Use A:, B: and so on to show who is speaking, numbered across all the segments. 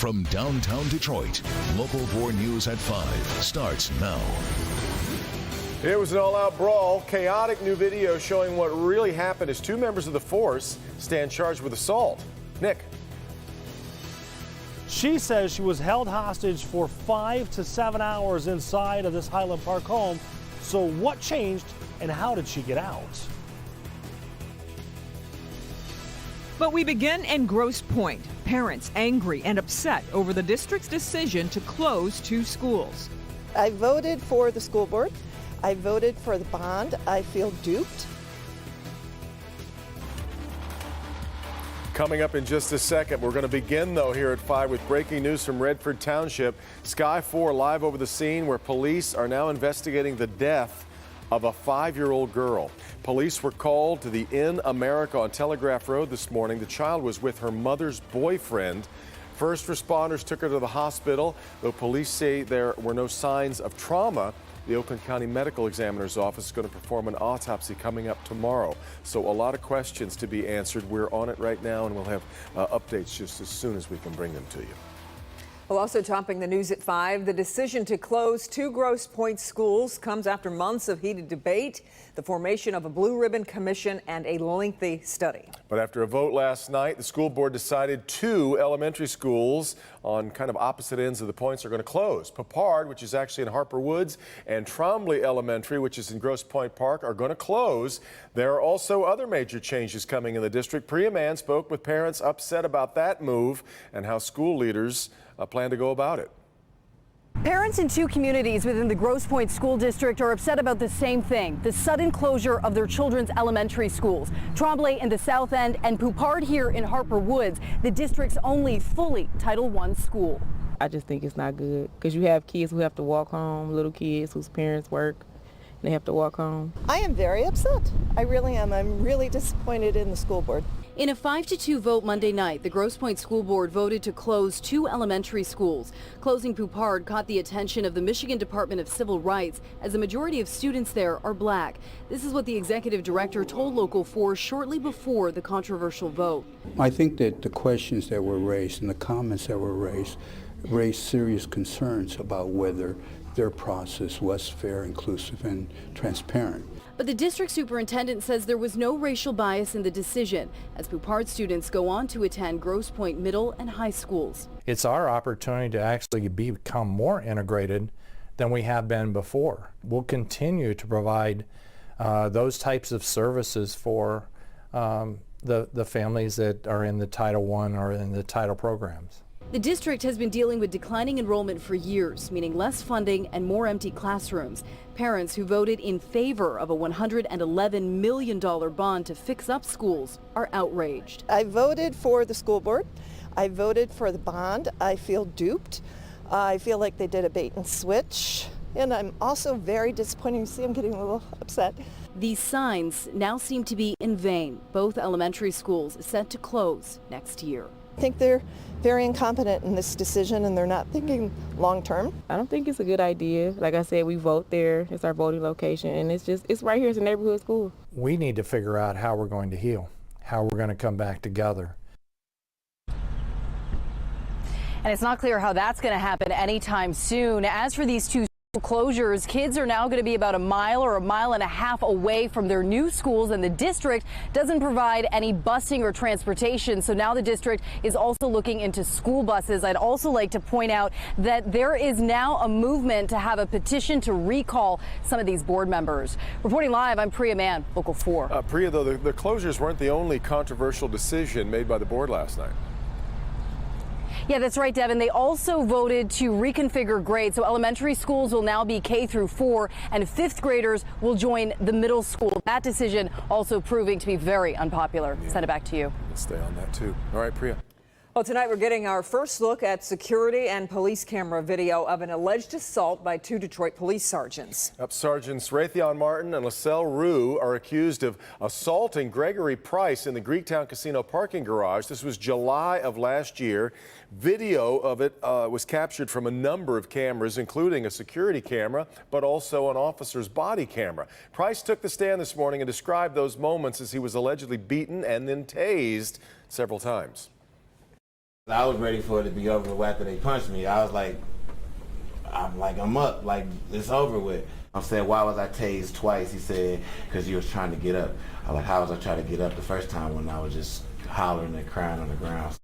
A: From downtown Detroit, Local 4 News at 5 starts now.
B: It was an all-out brawl. Chaotic new video showing what really happened as two members of the force stand charged with assault. Nick.
C: She says she was held hostage for 5 to 7 hours inside of this Highland Park home. So what changed and how did she get out?
D: But we begin in Grosse Pointe. Parents angry and upset over the district's decision to close two schools.
E: I voted for the school board. I voted for the bond. I feel duped.
B: Coming up in just a second, we're going to begin, though, here at 5 with breaking news from Redford Township. Sky 4 live over the scene where police are now investigating the death of a 5-year-old girl. Police were called to the Inn America on Telegraph Road this morning. The child was with her mother's boyfriend. First responders took her to the hospital, though police say there were no signs of trauma. The Oakland County Medical Examiner's Office is going to perform an autopsy coming up tomorrow. So a lot of questions to be answered. We're on it right now, and we'll have updates just as soon as we can bring them to you.
D: Well, also topping the news at 5, the decision to close two Grosse Pointe schools comes after months of heated debate, the formation of a blue ribbon commission, and a lengthy study. But
B: after a vote last night, the school board decided two elementary schools on kind of opposite ends of the points are going to close. Peppard, which is actually in Harper Woods, and Trombley Elementary, which is in Grosse Pointe Park, are going to close. There are also other major changes coming in the district. Priya Mann spoke with parents upset about that move and how school leaders plan to go about it.
F: Parents in two communities within the Grosse Pointe School District are upset about the same thing, the sudden closure of their children's elementary schools. Trombley in the South End and Peppard here in Harper Woods, the district's only fully Title I school.
G: I just think it's not good because you have kids who have to walk home, little kids whose parents work, and they have to walk home.
E: I am very upset. I really am. I'm really disappointed in the school board.
F: In a 5-2 vote Monday night, the Grosse Pointe School Board voted to close two elementary schools. Closing Peppard caught the attention of the Michigan Department of Civil Rights, as the majority of students there are black. This is what the executive director told Local 4 shortly before the controversial vote.
H: I think that the questions that were raised and the comments that were raised serious concerns about whether their process was fair, inclusive, and transparent.
F: But the district superintendent says there was no racial bias in the decision, as Peppard students go on to attend Grosse Pointe middle and high schools.
I: It's our opportunity to actually become more integrated than we have been before. We'll continue to provide those types of services for the families that are in the Title I or in the Title programs.
F: The district has been dealing with declining enrollment for years, meaning less funding and more empty classrooms. Parents who voted in favor of a $111 million bond to fix up schools are outraged.
E: I voted for the school board. I voted for the bond. I feel duped. I feel like they did a bait and switch. And I'm also very disappointed. You see, I'm getting a little upset.
F: These signs now seem to be in vain. Both elementary schools set to close next year.
E: I think they're very incompetent in this decision, and they're not thinking long term.
G: I don't think it's a good idea. Like I said, we vote there. It's our voting location, and it's right here. It's a neighborhood school.
I: We need to figure out how we're going to heal, how we're going to come back together.
F: And it's not clear how that's going to happen anytime soon. As for these two closures, kids are now going to be about a mile or a mile and a half away from their new schools, and the district doesn't provide any busing or transportation. So now the district is also looking into school buses. I'd also like to point out that there is now a movement to have a petition to recall some of these board members. Reporting live, I'm Priya Mann, Local 4.
B: Priya, though, the closures weren't the only controversial decision made by the board last night.
F: Yeah, that's right, Devin. They also voted to reconfigure grades. So elementary schools will now be K through 4, and 5th graders will join the middle school. That decision also proving to be very unpopular. Yeah. Send it back to you.
B: Let's stay on that, too. All right, Priya.
D: Well, tonight we're getting our first look at security and police camera video of an alleged assault by two Detroit police sergeants.
B: Sergeants Raytheon Martin and LaSalle Rue are accused of assaulting Gregory Price in the Greektown Casino parking garage. This was July of last year. Video of it was captured from a number of cameras, including a security camera, but also an officer's body camera. Price took the stand this morning and described those moments as he was allegedly beaten and then tased several times.
J: I was ready for it to be over with after they punched me. I was like, I'm up, like it's over with. I'm saying, why was I tased twice? He said, because you was trying to get up. I was like, how was I trying to get up the first time when I was just hollering and crying on the ground?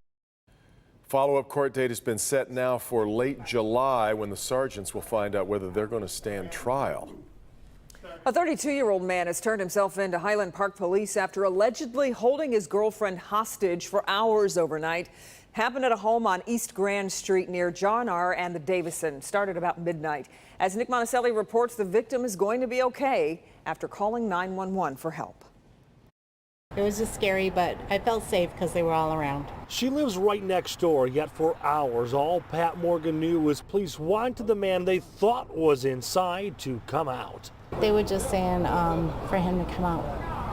B: Follow-up court date has been set now for late July when the sergeants will find out whether they're going to stand trial.
D: A 32-year-old man has turned himself in to Highland Park police after allegedly holding his girlfriend hostage for hours overnight. Happened at a home on East Grand Street near John R. and the Davison. Started about midnight. As Nick Monticelli reports, the victim is going to be okay after calling 911 for help.
K: It was just scary, but I felt safe because they were all around.
C: She lives right next door, yet for hours, all Pat Morgan knew was police wanted the man they thought was inside to come out.
K: They were just saying for him to come out.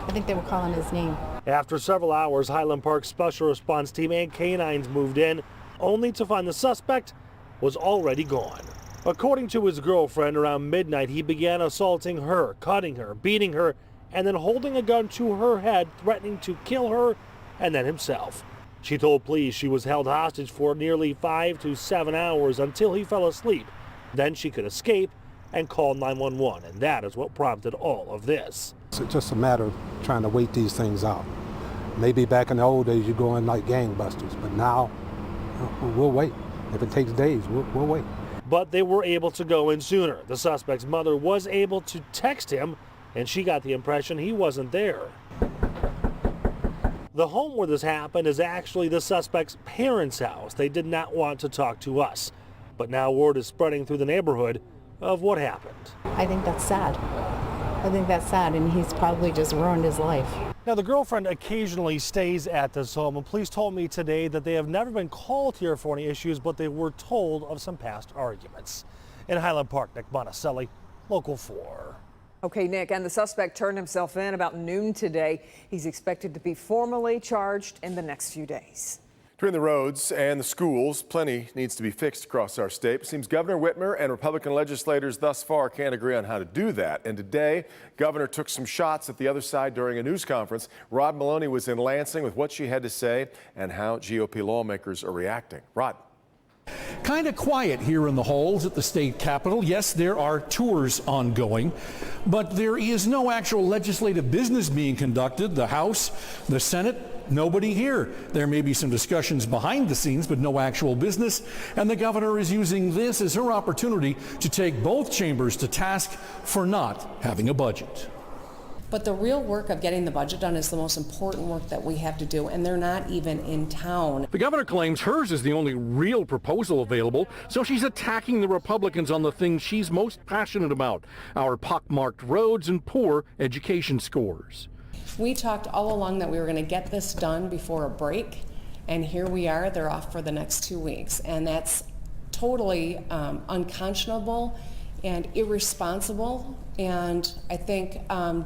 K: I think they were calling his name.
C: After several hours, Highland Park Special Response Team and canines moved in, only to find the suspect was already gone. According to his girlfriend, around midnight, he began assaulting her, cutting her, beating her, and then holding a gun to her head, threatening to kill her and then himself. She told police she was held hostage for nearly 5 to 7 hours until he fell asleep. Then she could escape and call 911, and that is what prompted all of this.
L: It's just a matter of trying to wait these things out. Maybe back in the old days you go in like gangbusters, but now we'll wait. If it takes days, we'll wait.
C: But they were able to go in sooner. The suspect's mother was able to text him, and she got the impression he wasn't there. The home where this happened is actually the suspect's parents' house. They did not want to talk to us. But now word is spreading through the neighborhood of what happened.
K: I think that's sad. I think that's sad, and he's probably just ruined his life.
C: Now, the girlfriend occasionally stays at this home, and police told me today that they have never been called here for any issues, but they were told of some past arguments. In Highland Park, Nick Monticelli, Local 4.
D: Okay, Nick, and the suspect turned himself in about noon today. He's expected to be formally charged in the next few days.
B: Between the roads and the schools, plenty needs to be fixed across our state. It seems Governor Whitmer and Republican legislators thus far can't agree on how to do that. And today, Governor took some shots at the other side during a news conference. Rod Maloney was in Lansing with what she had to say and how GOP lawmakers are reacting. Rod.
M: Kind of quiet here in the halls at the state capitol. Yes, there are tours ongoing, but there is no actual legislative business being conducted. The House, the Senate, nobody here. There may be some discussions behind the scenes, but no actual business. And the governor is using this as her opportunity to take both chambers to task for not having a budget.
N: But the real work of getting the budget done is the most important work that we have to do, and they're not even in town.
M: The governor claims hers is the only real proposal available, so she's attacking the Republicans on the things she's most passionate about, our pockmarked roads and poor education scores.
N: We talked all along that we were going to get this done before a break, and here we are. They're off for the next 2 weeks, and that's totally unconscionable and irresponsible, and I think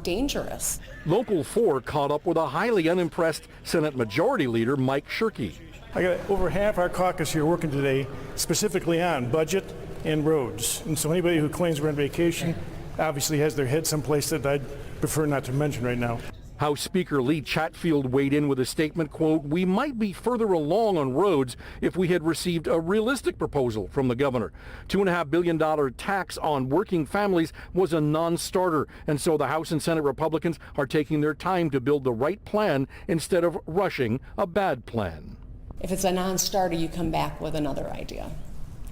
N: dangerous.
M: Local 4 caught up with a highly unimpressed Senate Majority Leader Mike Shirkey.
O: I got over half our caucus here working today specifically on budget and roads. And so anybody who claims we're on vacation obviously has their head someplace that I'd prefer not to mention right now.
M: House Speaker Lee Chatfield weighed in with a statement, quote, "We might be further along on roads if we had received a realistic proposal from the governor. $2.5 billion tax on working families was a non-starter, and so the House and Senate Republicans are taking their time to build the right plan instead of rushing a bad plan."
N: If it's a non-starter, you come back with another idea,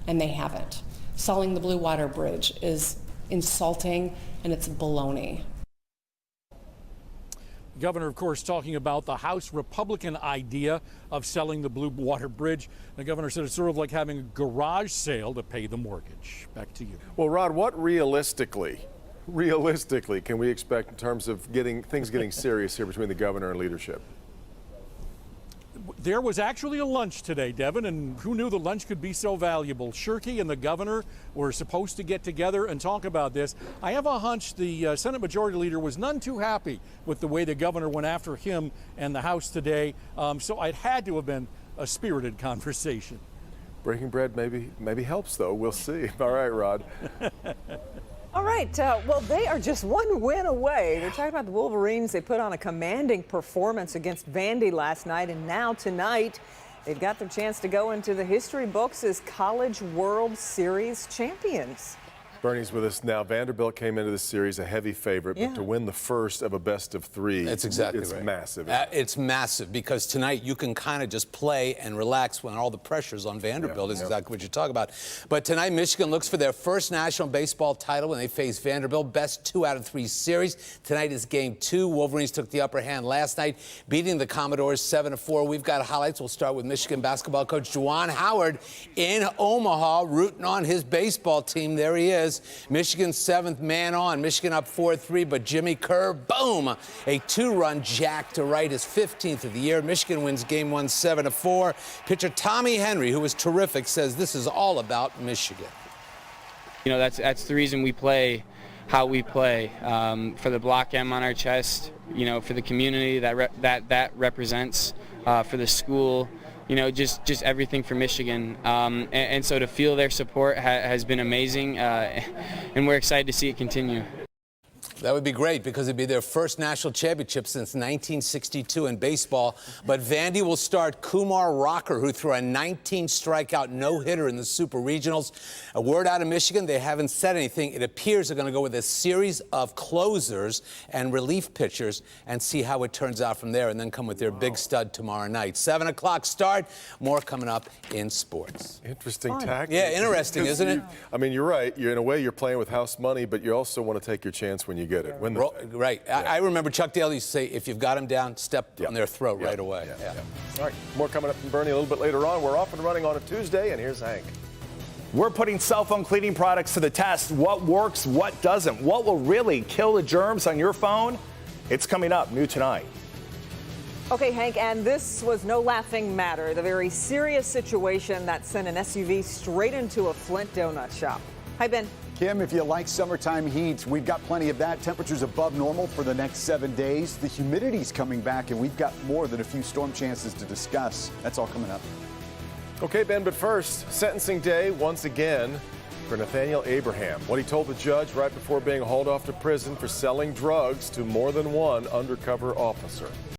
N: and they haven't. Selling the Blue Water Bridge is insulting, and it's baloney.
P: Governor, of course, talking about the House Republican idea of selling the Blue Water Bridge. The governor said it's sort of like having a garage sale to pay the mortgage. Back to you.
B: Well, Rod, what realistically can we expect in terms of things getting serious here between the governor and leadership?
P: There was actually a lunch today, Devin, and who knew the lunch could be so valuable? Shirkey and the governor were supposed to get together and talk about this. I have a hunch the Senate Majority Leader was none too happy with the way the governor went after him and the House today, so it had to have been a spirited conversation.
B: Breaking bread maybe helps, though. We'll see. All right, Rod.
D: All right, well, they are just one win away. They're talking about the Wolverines. They put on a commanding performance against Vandy last night, and now tonight They've got their chance to go into the history books as College World Series champions.
B: Bernie's with us now. Vanderbilt came into this series a heavy favorite, but to win the first of a best-of-3,
Q: That's exactly
B: it's
Q: right.
B: massive.
Q: It's massive because tonight you can kind of just play and relax when all the pressure's on Vanderbilt is exactly what you talk about. But tonight Michigan looks for their first national baseball title when they face Vanderbilt. Best 2 out of 3 series. Tonight is game 2. Wolverines took the upper hand last night, beating the Commodores 7-4. We've got highlights. We'll start with Michigan basketball coach Juwan Howard in Omaha, rooting on his baseball team. There he is. Michigan's 7th man on. Michigan up 4-3, but Jimmy Kerr, boom, a 2-run jack to right, his 15th of the year. Michigan wins game 1 7-4. Pitcher Tommy Henry, who was terrific, says this is all about Michigan.
R: You know, that's the reason we play how we play, for the block M on our chest, you know, for the community that represents, for the school. You know, just everything for Michigan. And so to feel their support has been amazing, and we're excited to see it continue.
Q: That would be great because it'd be their first national championship since 1962 in baseball. But Vandy will start Kumar Rocker, who threw a 19-strikeout no-hitter in the Super Regionals. A word out of Michigan, they haven't said anything. It appears they're going to go with a series of closers and relief pitchers and see how it turns out from there, and then come with their big stud tomorrow night. 7 o'clock start. More coming up in sports.
B: Interesting tactic.
Q: Yeah, interesting, isn't it?
B: I mean, you're right. In a way, you're playing with house money, but you also want to take your chance when you get it.
Q: Right. Yeah. I remember Chuck Daly used to say, if you've got them down, step on their throat right away.
B: All right, more coming up from Bernie a little bit later on. We're off and running on a Tuesday, and here's Hank.
S: We're putting cell phone cleaning products to the test. What works, what doesn't? What will really kill the germs on your phone? It's coming up, new tonight.
D: Okay, Hank, and this was no laughing matter. The very serious situation that sent an SUV straight into a Flint donut shop. Hi, Ben.
T: Kim, if you like summertime heat, we've got plenty of that. Temperatures above normal for the next 7 days. The humidity's coming back, and we've got more than a few storm chances to discuss. That's all coming up.
B: Okay, Ben, but first, sentencing day once again for Nathaniel Abraham. What he told the judge right before being hauled off to prison for selling drugs to more than one undercover officer.